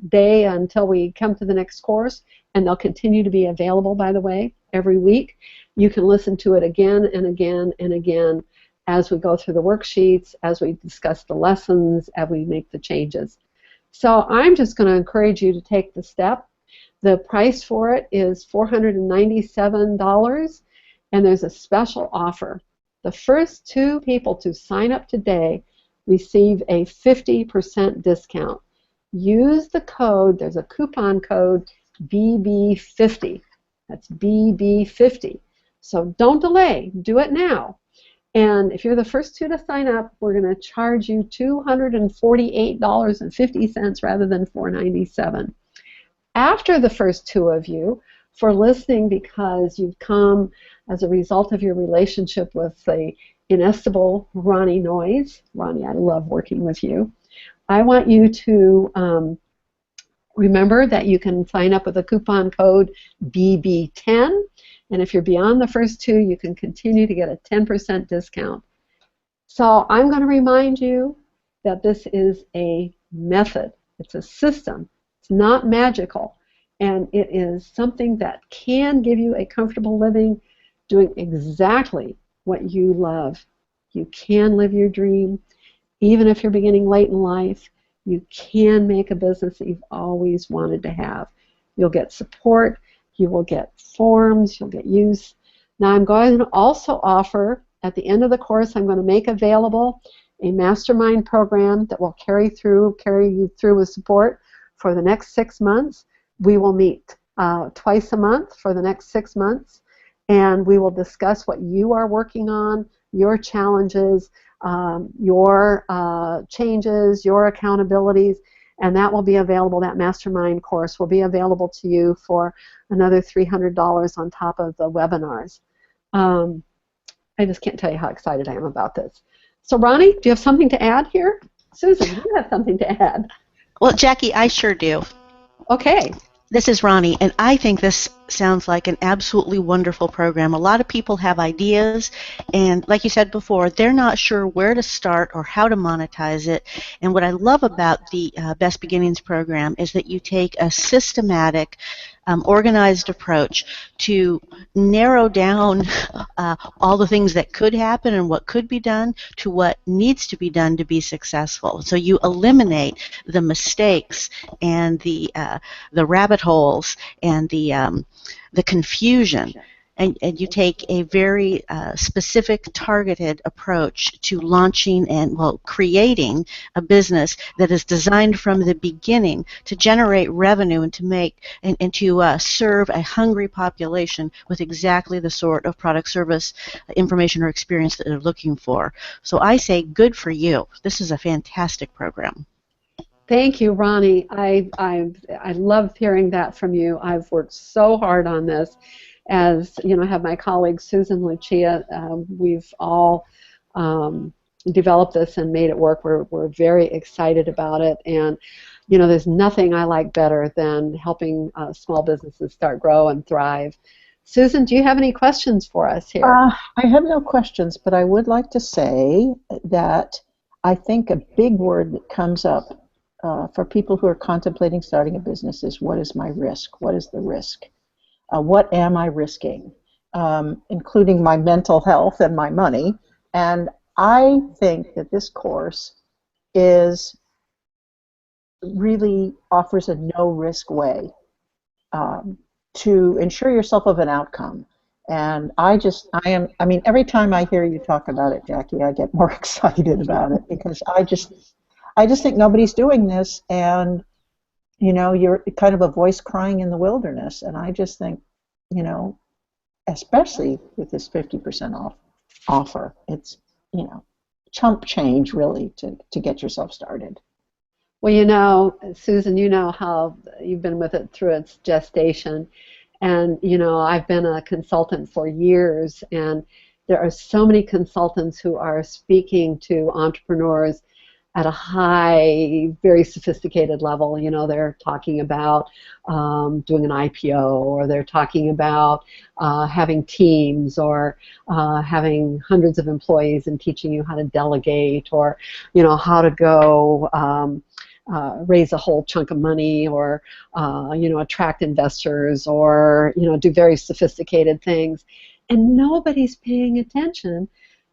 day until we come to the next course, and they'll continue to be available, by the way, every week. You can listen to it again and again and again as we go through the worksheets, as we discuss the lessons, as we make the changes. So I'm just going to encourage you to take the step. The price for it is $497, and there's a special offer. The first 2 people to sign up today receive a 50% discount. Use the code, there's a coupon code, BB50. That's BB50. So don't delay, do it now. And if you're the first 2 to sign up, we're going to charge you $248.50 rather than $497. After the first 2 of you, for listening because you've come as a result of your relationship with the inestimable Ronnie Noize. Ronnie, I love working with you. I want you to remember that you can sign up with a coupon code BB10, and if you're beyond the first 2, you can continue to get a 10% discount. So I'm going to remind you that this is a method. It's a system. It's not magical, and it is something that can give you a comfortable living doing exactly what you love. You can live your dream, even if you're beginning late in life. You can make a business that you've always wanted to have. You'll get support, you will get forms, you'll get use. Now I'm going to also offer, at the end of the course, I'm going to make available a mastermind program that will carry you through with support for the next 6 months. We will meet twice a month for the next 6 months, and we will discuss what you are working on, your challenges, your changes, your accountabilities, and that will be available. That mastermind course will be available to you for another $300 on top of the webinars. I just can't tell you how excited I am about this. So Ronnie, do you have something to add here? Susan, do you have something to add? Well, Jackie, I sure do. Okay. This is Ronnie, and I think this sounds like an absolutely wonderful program. A lot of people have ideas, and like you said before, they're not sure where to start or how to monetize it. And what I love about the Best Beginnings program is that you take a systematic, organized approach to narrow down all the things that could happen and what could be done to what needs to be done to be successful. So you eliminate the mistakes and the rabbit holes and the confusion. And you take a very specific, targeted approach to launching and, well, creating a business that is designed from the beginning to generate revenue and to make and to serve a hungry population with exactly the sort of product, service, information, or experience that they're looking for. So I say, good for you. This is a fantastic program. Thank you, Ronnie. I love hearing that from you. I've worked so hard on this. As you know, I have my colleague Susan Lucia. We've all developed this and made it work. We're very excited about it, and you know, there's nothing I like better than helping small businesses start, grow, and thrive. Susan, do you have any questions for us here? I have no questions, but I would like to say that I think a big word that comes up for people who are contemplating starting a business is, what is my risk? What is the risk? What am I risking, including my mental health and my money? And I think that this course really offers a no-risk way to ensure yourself of an outcome. And I mean, every time I hear you talk about it, Jackie, I get more excited about it, because I just think nobody's doing this, and you know, you're kind of a voice crying in the wilderness. And I just think, you know, especially with this 50% off offer, it's, you know, chump change really to get yourself started. Well, you know, Susan, you know how you've been with it through its gestation. And, you know, I've been a consultant for years, and there are so many consultants who are speaking to entrepreneurs at a high, very sophisticated level. You know, they're talking about doing an IPO, or they're talking about having teams, or having hundreds of employees and teaching you how to delegate, or, you know, how to go raise a whole chunk of money, or you know, attract investors, or, you know, do very sophisticated things. And nobody's paying attention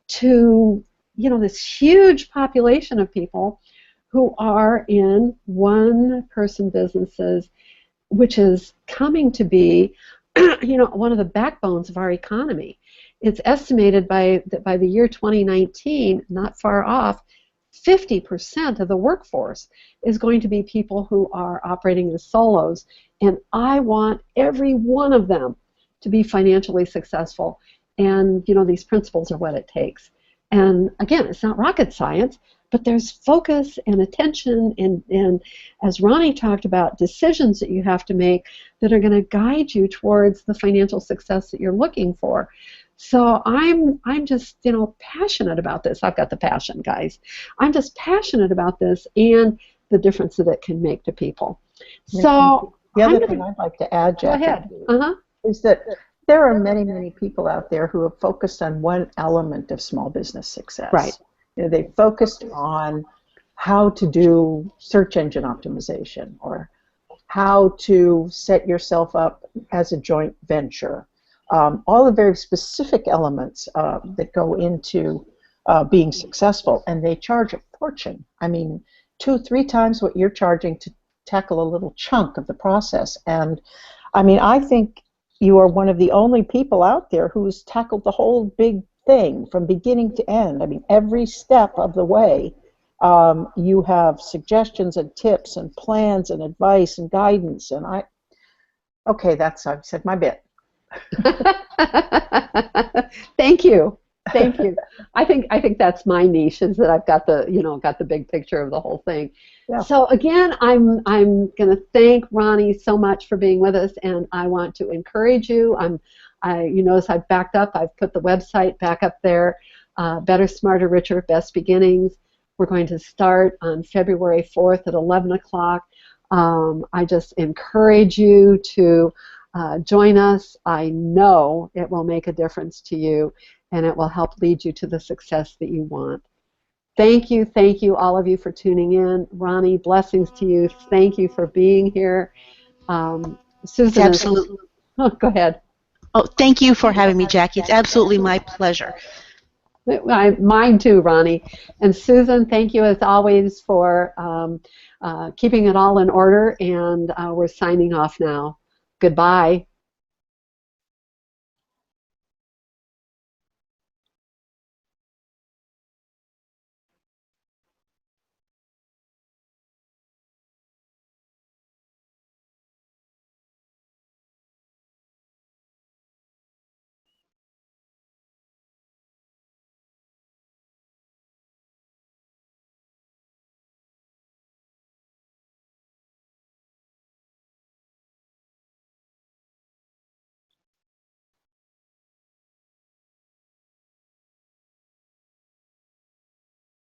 to, you know, this huge population of people who are in one-person businesses, which is coming to be, you know, one of the backbones of our economy. It's estimated that by the year 2019, not far off, 50% of the workforce is going to be people who are operating as solos, and I want every one of them to be financially successful. And you know, these principles are what it takes. And again, it's not rocket science, but there's focus and attention, and as Ronnie talked about, decisions that you have to make that are going to guide you towards the financial success that you're looking for. So I'm just, you know, passionate about this. I've got the passion, guys. I'm just passionate about this and the difference that it can make to people. So the other thing I'd like to add, Jackie, go ahead. Is that there are many, many people out there who have focused on one element of small business success. Right. You know, they focused on how to do search engine optimization, or how to set yourself up as a joint venture. All the very specific elements that go into being successful, and they charge a fortune. I mean, 2-3 times what you're charging to tackle a little chunk of the process. And I mean, I think you are one of the only people out there who's tackled the whole big thing from beginning to end. I mean, every step of the way, you have suggestions and tips and plans and advice and guidance. And I've said my bit. Thank you. Thank you. I think that's my niche, is that I've got the big picture of the whole thing. Yeah. So again, I'm going to thank Ronnie so much for being with us, and I want to encourage you. You notice I've backed up. I've put the website back up there. Better, Smarter, Richer, Best Beginnings. We're going to start on February 4th at 11 o'clock. I just encourage you to join us. I know it will make a difference to you, and it will help lead you to the success that you want. Thank you, all of you, for tuning in. Ronnie, blessings to you. Thank you for being here. It's Susan is. absolutely. Oh, go ahead. Oh, thank you for having me, Jackie. It's absolutely my pleasure. Mine too, Ronnie. And Susan, thank you as always for keeping it all in order. And we're signing off now. Goodbye.